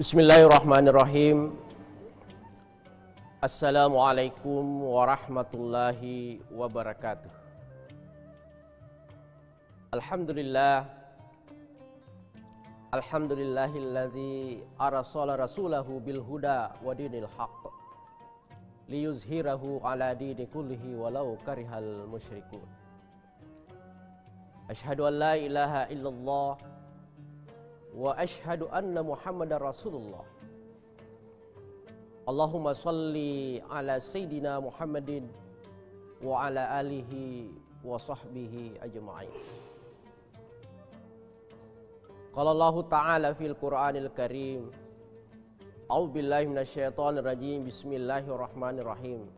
Bismillahirrahmanirrahim. Assalamualaikum warahmatullahi wabarakatuh. Alhamdulillah. Alhamdulillahilladzi arsala rasulahu bil huda wa dinil haqq liyuzhirahu ala dini kullihi walau karihal musyrikun. Asyhadu an la ilaha illallah wa asyhadu anna Muhammadar Rasulullah. Allahumma salli ala Sayyidina Muhammadin wa ala alihi wa sahbihi ajma'in. Qala Allah Ta'ala fil Qur'anil Karim, A'udzu billahi minasyaitonir rajim. Bismillahirrahmanirrahim.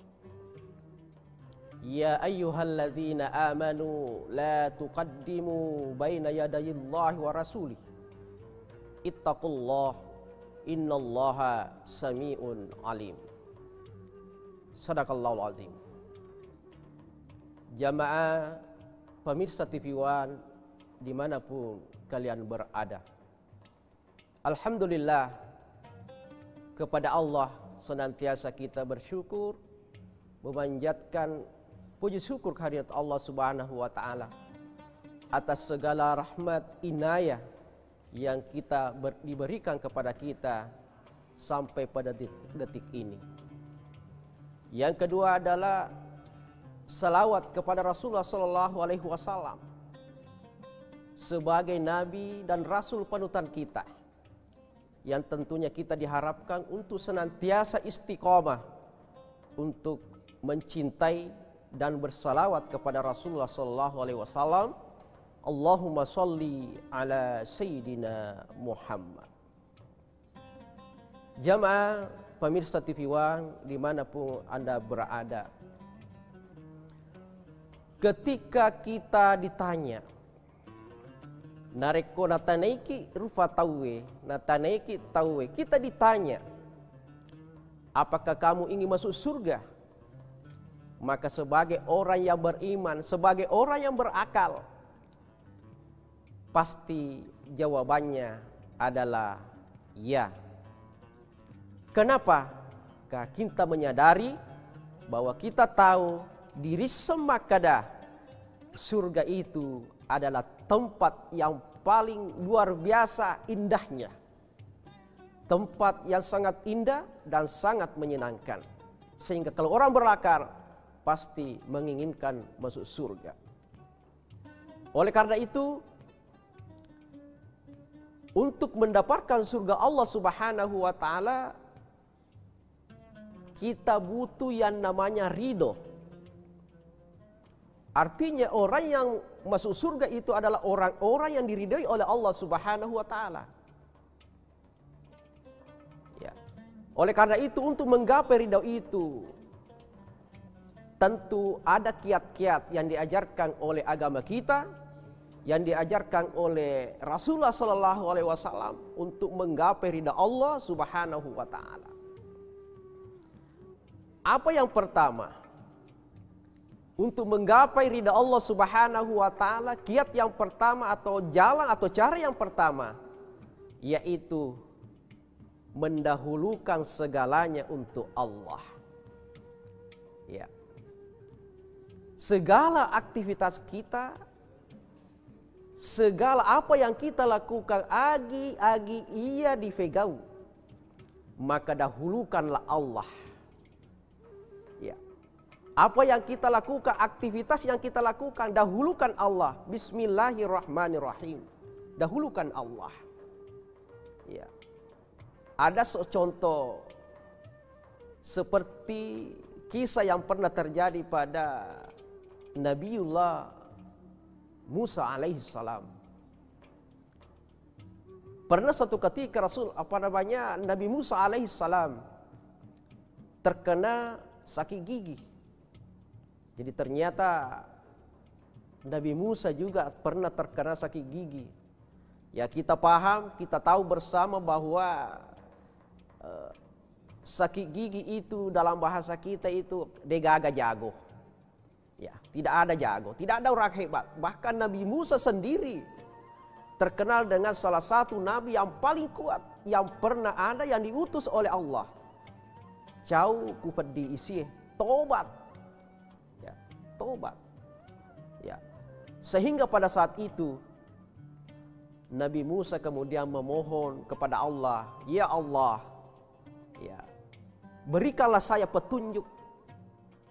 Ya ayyuhalladzina amanu la tuqaddimu baina yadayillahi wa rasulih. Ittaqullah, innallaha sami'un alim. Sadaqallahul azim. Jamaah pemirsa TV One dimanapun kalian berada, alhamdulillah, kepada Allah senantiasa kita bersyukur, memanjatkan puji syukur kehadirat Allah Subhanahu wa Ta'ala atas segala rahmat inayah yang diberikan kepada kita sampai pada detik ini. Yang kedua adalah salawat kepada Rasulullah SAW sebagai nabi dan rasul panutan kita, yang tentunya kita diharapkan untuk senantiasa istiqomah untuk mencintai dan bersalawat kepada Rasulullah SAW. Allahumma salli ala Sayyidina Muhammad. Jamaah pemirsa TV One dimanapun Anda berada, ketika kita ditanya nareko natanaiki rufa tauwe, natanaiki tauwe, kita ditanya apakah kamu ingin masuk surga, maka sebagai orang yang beriman, sebagai orang yang berakal, pasti jawabannya adalah ya. Kenapa? Karena kita menyadari bahwa kita tahu diri semakada surga itu adalah tempat yang paling luar biasa indahnya, tempat yang sangat indah dan sangat menyenangkan, sehingga kalau orang berakal pasti menginginkan masuk surga. Oleh karena itu, untuk mendapatkan surga Allah Subhanahu wa Ta'ala, kita butuh yang namanya ridho. Artinya orang yang masuk surga itu adalah orang-orang yang diridhoi oleh Allah Subhanahu wa Ta'ala. Ya. Oleh karena itu, untuk menggapai ridho itu, tentu ada kiat-kiat yang diajarkan oleh agama kita, yang diajarkan oleh Rasulullah SAW untuk menggapai ridha Allah Subhanahu wa Ta'ala. Apa yang pertama? Untuk menggapai ridha Allah Subhanahu wa Ta'ala, kiat yang pertama atau jalan atau cara yang pertama, yaitu mendahulukan segalanya untuk Allah. Ya. Segala aktivitas kita, segala apa yang kita lakukan, agi ia difegau, maka dahulukanlah Allah. Ya. Apa yang kita lakukan, aktivitas yang kita lakukan, dahulukan Allah. Bismillahirrahmanirrahim. Dahulukan Allah. Ya. Ada contoh seperti kisah yang pernah terjadi pada Nabiullah Musa alaihissalam. Pernah satu ketika Nabi Musa alaihissalam terkena sakit gigi. Jadi ternyata Nabi Musa juga pernah terkena sakit gigi. Ya, kita paham, kita tahu bersama bahwa sakit gigi itu dalam bahasa kita itu degaga jago. Ya, tidak ada jago, tidak ada orang hebat. Bahkan Nabi Musa sendiri terkenal dengan salah satu nabi yang paling kuat, yang pernah ada yang diutus oleh Allah. Jauh ku pedih isi tobat. Ya, tobat. Ya. Sehingga pada saat itu Nabi Musa kemudian memohon kepada Allah, ya Allah, ya, berikanlah saya petunjuk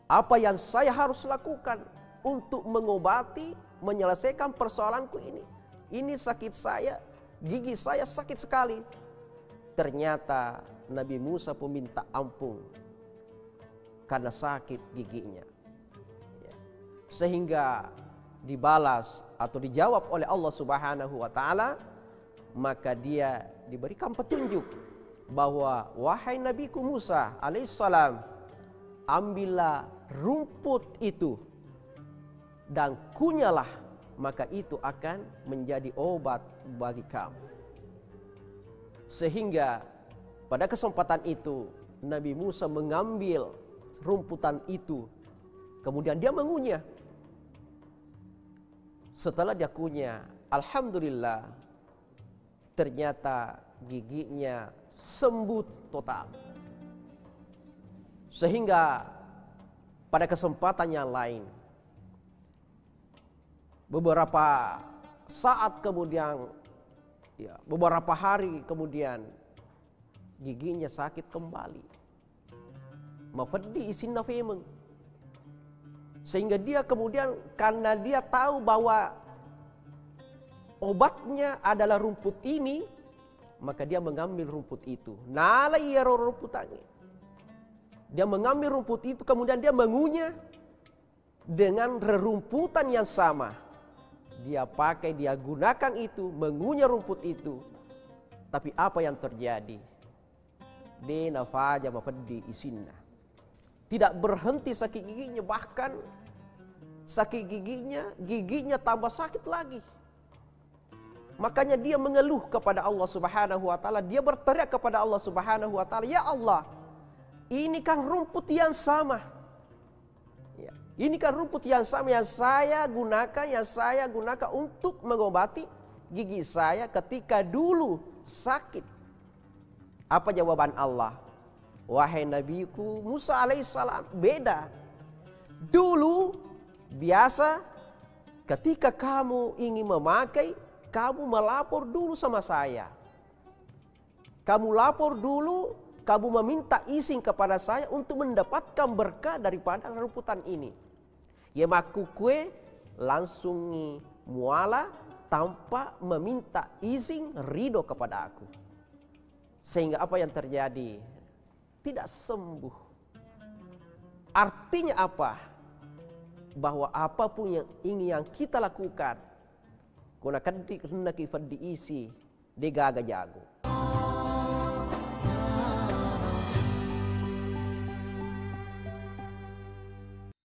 apa yang saya harus lakukan untuk mengobati, menyelesaikan persoalanku ini. Ini sakit saya, gigi saya sakit sekali. Ternyata Nabi Musa pun minta ampun karena sakit giginya. Ya. Sehingga dibalas atau dijawab oleh Allah Subhanahu wa taala, maka dia diberikan petunjuk bahwa wahai Nabiku Musa alaihissalam, ambillah rumput itu dan kunyalah, maka itu akan menjadi obat bagi kamu. Sehingga pada kesempatan itu Nabi Musa mengambil rumputan itu, kemudian dia mengunyah. Setelah dia kunyah, alhamdulillah, ternyata giginya sembuh total. Sehingga pada kesempatan yang lain, beberapa saat kemudian, ya, beberapa hari kemudian, giginya sakit kembali. Mafaddi isin nafemeng. Sehingga dia kemudian, karena dia tahu bahwa obatnya adalah rumput ini, maka dia mengambil rumput itu. Nalai ya rumputannya. Dia mengambil rumput itu, kemudian dia mengunyah dengan rerumputan yang sama. Dia pakai, dia gunakan itu, mengunyah rumput itu. Tapi apa yang terjadi? Dena faja mafaddi isinna. Tidak berhenti sakit giginya, bahkan sakit giginya tambah sakit lagi. Makanya dia mengeluh kepada Allah Subhanahu wa taala, dia berteriak kepada Allah Subhanahu wa taala, ya Allah, ini kan rumput yang sama. Ya, ini kan rumput yang sama yang saya gunakan untuk mengobati gigi saya ketika dulu sakit. Apa jawaban Allah? Wahai Nabiku Musa alaihissalam, beda. Dulu biasa ketika kamu ingin memakai, kamu melapor dulu sama saya. Kamu lapor dulu, kamu meminta izin kepada saya untuk mendapatkan berkah daripada rumputan ini. Ya maku kue langsung muala tanpa meminta izin ridho kepada aku. Sehingga apa yang terjadi? Tidak sembuh. Artinya apa? Bahwa apapun yang kita lakukan, kuna kaddi faddi isi de gaga jago.